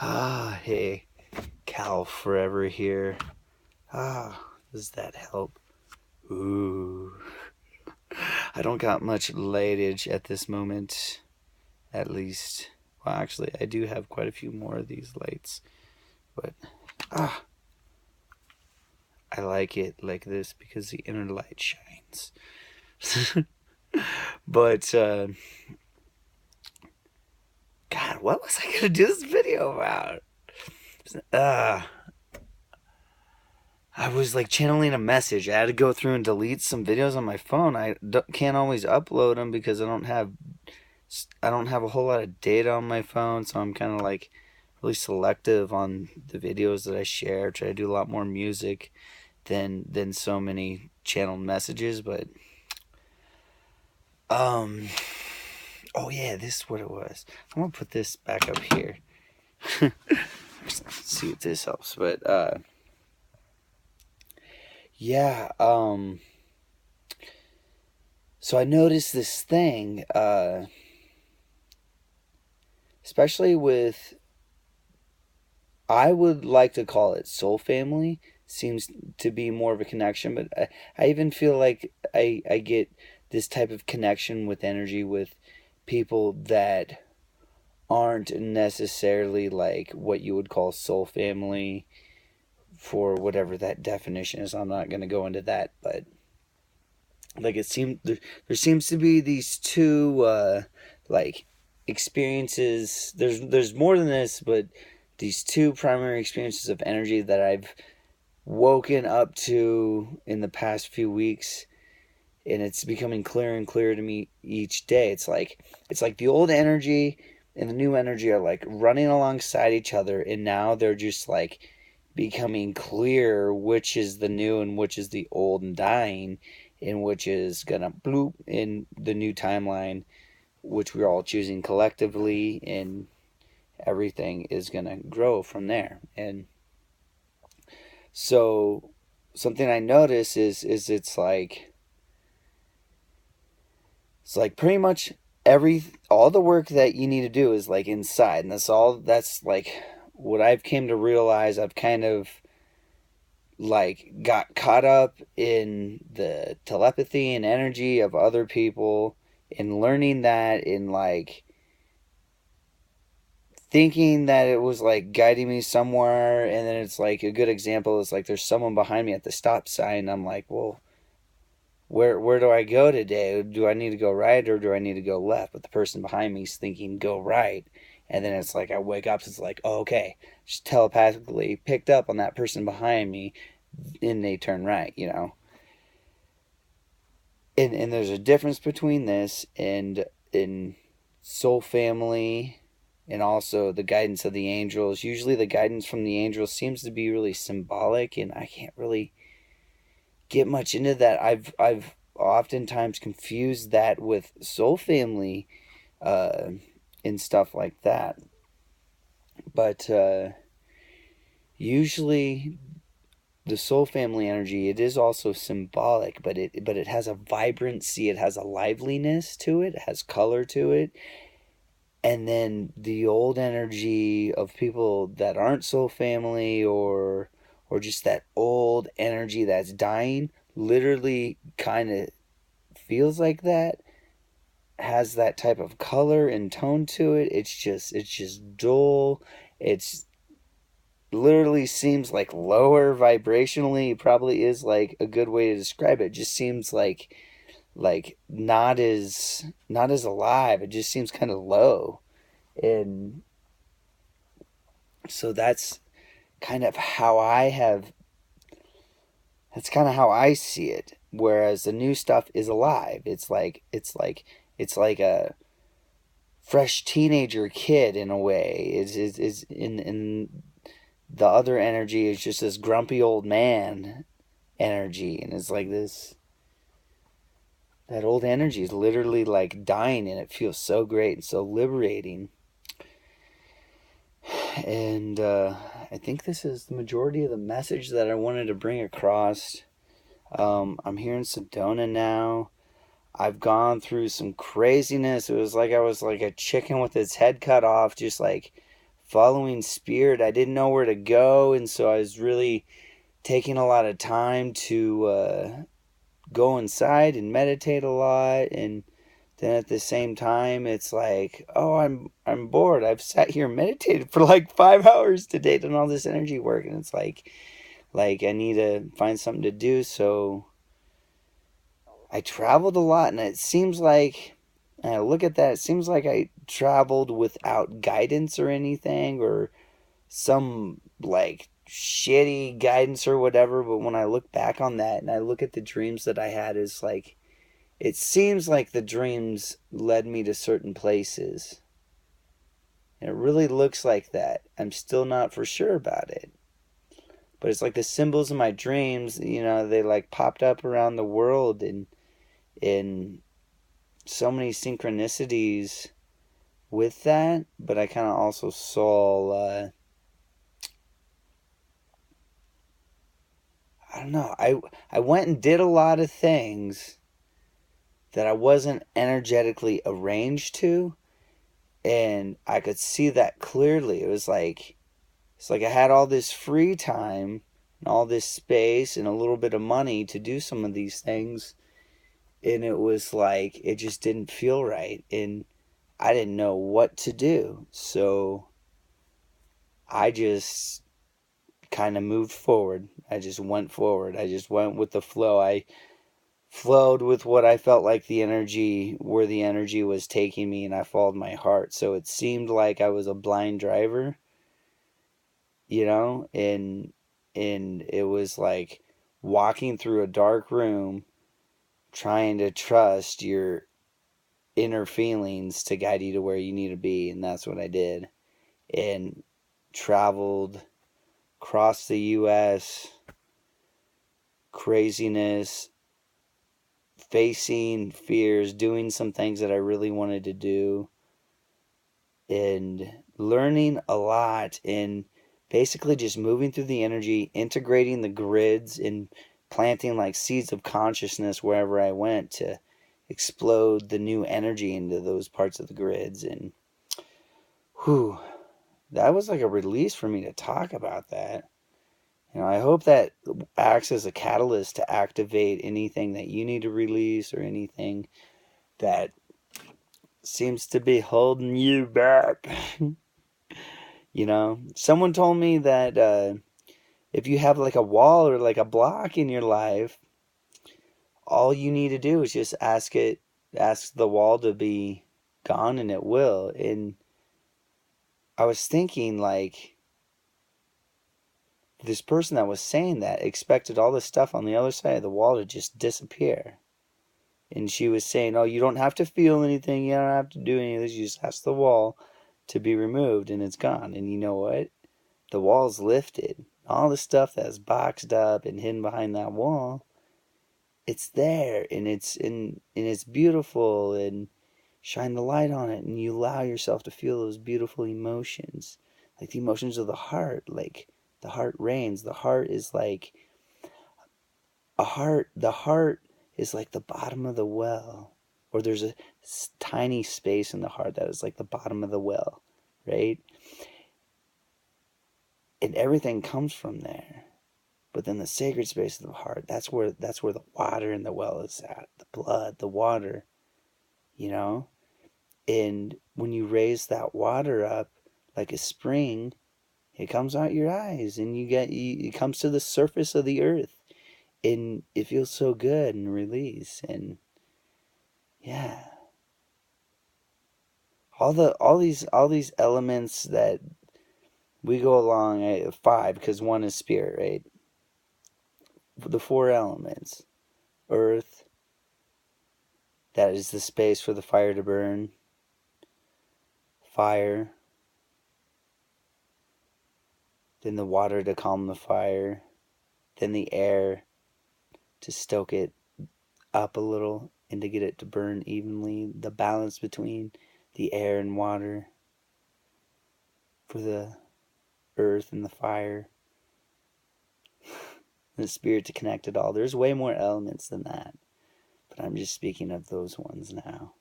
Hey, Cal Forever here. Does that help? Ooh. I don't got much lightage at this moment, at least. Well, actually, I do have quite a few more of these lights, but I like it like this because the inner light shines. But, God, what was I gonna do this video about? Uh, I was like channeling a message. I had to go through and delete some videos on my phone. Can't always upload them because I don't have a whole lot of data on my phone, so I'm kind of like really selective on the videos that I share. Try to do a lot more music than so many channeled messages, but oh yeah, this is what it was. I'm gonna put this back up here. See if this helps, but yeah, so I noticed this thing, especially with, I would like to call it soul family. Seems to be more of a connection, but I even feel like I get this type of connection with energy with people that aren't necessarily like what you would call soul family, for whatever that definition is. I'm not going to go into that, but like there seems to be these two like experiences. There's more than this, but these two primary experiences of energy that I've woken up to in the past few weeks, and it's becoming clearer and clearer to me each day. It's like the old energy and the new energy are like running alongside each other, and now they're just like becoming clear which is the new and which is the old and dying, and which is gonna bloop in the new timeline, which we're all choosing collectively, and everything is gonna grow from there. And so something I notice is it's like pretty much all the work that you need to do is like inside, and that's like what I've came to realize. I've kind of like got caught up in the telepathy and energy of other people, and learning that, in like thinking that it was like guiding me somewhere. And then it's like a good example is like there's someone behind me at the stop sign. I'm like, well, where do I go today? Do I need to go right or do I need to go left? But the person behind me is thinking go right. And then it's like I wake up, it's like, oh, okay, just telepathically picked up on that person behind me, and they turn right. And there's a difference between this and in soul family, and also the guidance of the angels. Usually the guidance from the angels seems to be really symbolic, and I can't really get much into that. I've oftentimes confused that with soul family, uh, and stuff like that. But usually the soul family energy, it is also symbolic, but it has a vibrancy, it has a liveliness to it, it has color to it. And then the old energy of people that aren't soul family, or just that old energy that's dying, literally kind of feels like that, has that type of color and tone to it. It's just dull. It's literally seems like lower vibrationally, probably is like a good way to describe it. It just seems like not as alive. It just seems kind of low. And so kind of how I have that's kind of how I see it. Whereas the new stuff is alive. It's like a fresh teenager kid in a way. Is in the other energy is just this grumpy old man energy, and it's like this. That old energy is literally like dying, and it feels so great and so liberating. And I think this is the majority of the message that I wanted to bring across. I'm here in Sedona now. I've gone through some craziness. It was like I was like a chicken with its head cut off, just like following spirit. I didn't know where to go, and so I was really taking a lot of time to go inside and meditate a lot. And then at the same time, it's like, oh, I'm bored. I've sat here and meditated for like 5 hours today, done all this energy work, and it's like I need to find something to do. So I traveled a lot, and it seems like, and I look at that, it seems like I traveled without guidance or anything, or some like shitty guidance or whatever. But when I look back on that and I look at the dreams that I had, it's like, it seems like the dreams led me to certain places. And it really looks like that. I'm still not for sure about it. But it's like the symbols in my dreams, they like popped up around the world, and in so many synchronicities with that. But I kind of also saw, I don't know, I went and did a lot of things that I wasn't energetically arranged to, and I could see that clearly. It's like I had all this free time and all this space and a little bit of money to do some of these things, and it was like it just didn't feel right, and I didn't know what to do. So I just kind of moved forward. I just went forward. I just went with the flow. I flowed with what I felt like where the energy was taking me, and I followed my heart. So it seemed like I was a blind driver, and it was like walking through a dark room, trying to trust your inner feelings to guide you to where you need to be. And that's what I did, and traveled across the US, craziness, facing fears, doing some things that I really wanted to do, and learning a lot, and basically just moving through the energy, integrating the grids, and planting like seeds of consciousness wherever I went to explode the new energy into those parts of the grids. And whew, that was like a release for me to talk about that. I hope that acts as a catalyst to activate anything that you need to release, or anything that seems to be holding you back. Someone told me that if you have like a wall or like a block in your life, all you need to do is just ask the wall to be gone, and it will. And I was thinking, like, this person that was saying that expected all this stuff on the other side of the wall to just disappear. And she was saying, oh, you don't have to feel anything, you don't have to do any of this, you just ask the wall to be removed, and it's gone. And you know what? The wall's lifted. All the stuff that's boxed up and hidden behind that wall, it's there, and it's beautiful, and shine the light on it, and you allow yourself to feel those beautiful emotions, like the emotions of the heart. Like, the heart reigns. The heart is like the heart is like the bottom of the well, or there's a tiny space in the heart that is like the bottom of the well, right? And everything comes from there. But then the sacred space of the heart, that's where the water in the well is at. The blood, the water, you know? And when you raise that water up like a spring, it comes out your eyes, and it comes to the surface of the earth, and it feels so good, and release. And yeah, all these elements that we go along at 5, because 1 is spirit, right? The 4 elements: earth, that is the space for the fire to burn; fire, then the water to calm the fire; then the air to stoke it up a little and to get it to burn evenly, the balance between the air and water for the earth and the fire, and the spirit to connect it all. There's way more elements than that, but I'm just speaking of those ones now.